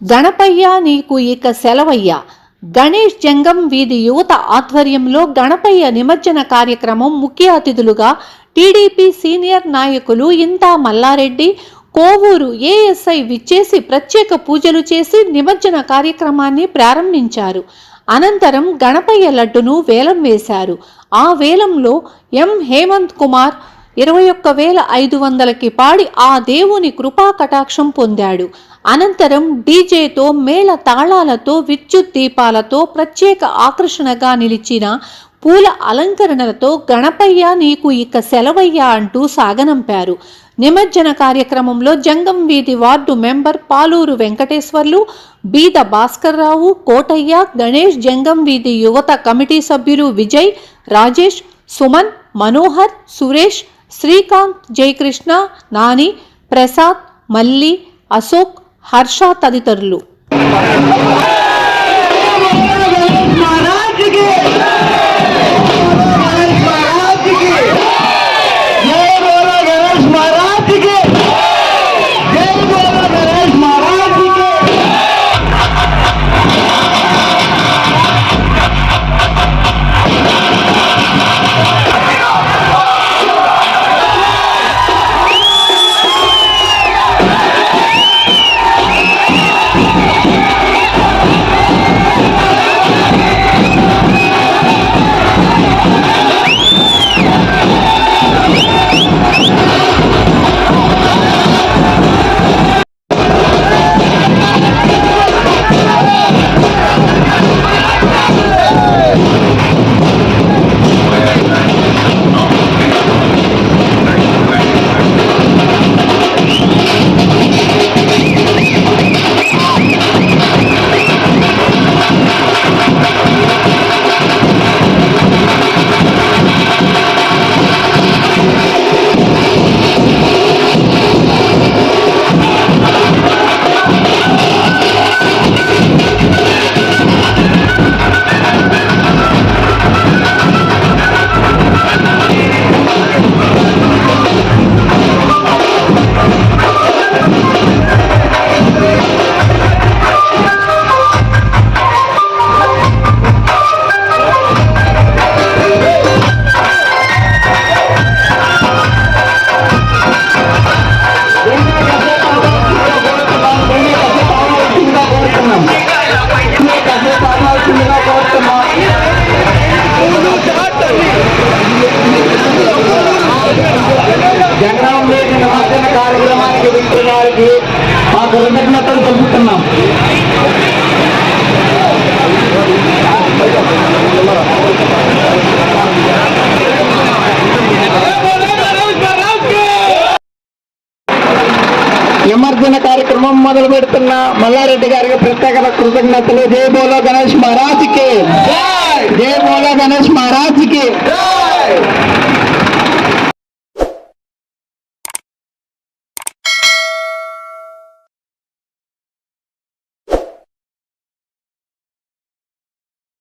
గణపయ్య నీకు ఇక సెలవయ్య. గణేష్ జంగం వీధి యువత ఆధ్వర్యంలో గణపయ్య నిమజ్జన కార్యక్రమం ముఖ్య అతిథులుగా టీడీపీ సీనియర్ నాయకులు ఇంతా మల్లారెడ్డి, కోవూరు ఏఎస్ఐ విచ్చేసి ప్రత్యేక పూజలు చేసి నిమజ్జన కార్యక్రమాన్ని ప్రారంభించారు. అనంతరం గణపయ్య లడ్డును వేలం వేశారు. ఆ వేలంలో ఎం హేమంత్ కుమార్ 21,500కి పాడి ఆ దేవుని కృపా కటాక్షం పొందాడు. అనంతరం డీజేతో, మేళ తాళాలతో, విద్యుత్ దీపాలతో ప్రత్యేక ఆకర్షణగా నిలిచిన పూల అలంకరణలతో గణపయ్య నీకు ఇక సెలవయ్య అంటూ సాగనంపారు. నిమజ్జన కార్యక్రమంలో జంగం వీధి వార్డు మెంబర్ పాలూరు వెంకటేశ్వర్లు, బీద భాస్కర్రావు, కోటయ్య, గణేష్ జంగం వీధి యువత కమిటీ సభ్యులు విజయ్, రాజేష్, సుమన్, మనోహర్, సురేష్, శ్రీకాంత్, జయకృష్ణ, నాని, ప్రసాద్, మల్లి, అశోక్, హర్ష తదితరులు. కార్యక్రమానికి విచ్చిన వారికి మా కృతజ్ఞతలు తెలుపుతున్నాం. నిమజ్జన కార్యక్రమం మొదలు పెడుతున్న మల్లారెడ్డి గారికి ప్రత్యేక కృతజ్ఞతలు. జై బోలో గణేష్ మహారాజ్కి, జై బోలో గణేష్ మహారాజ్కి.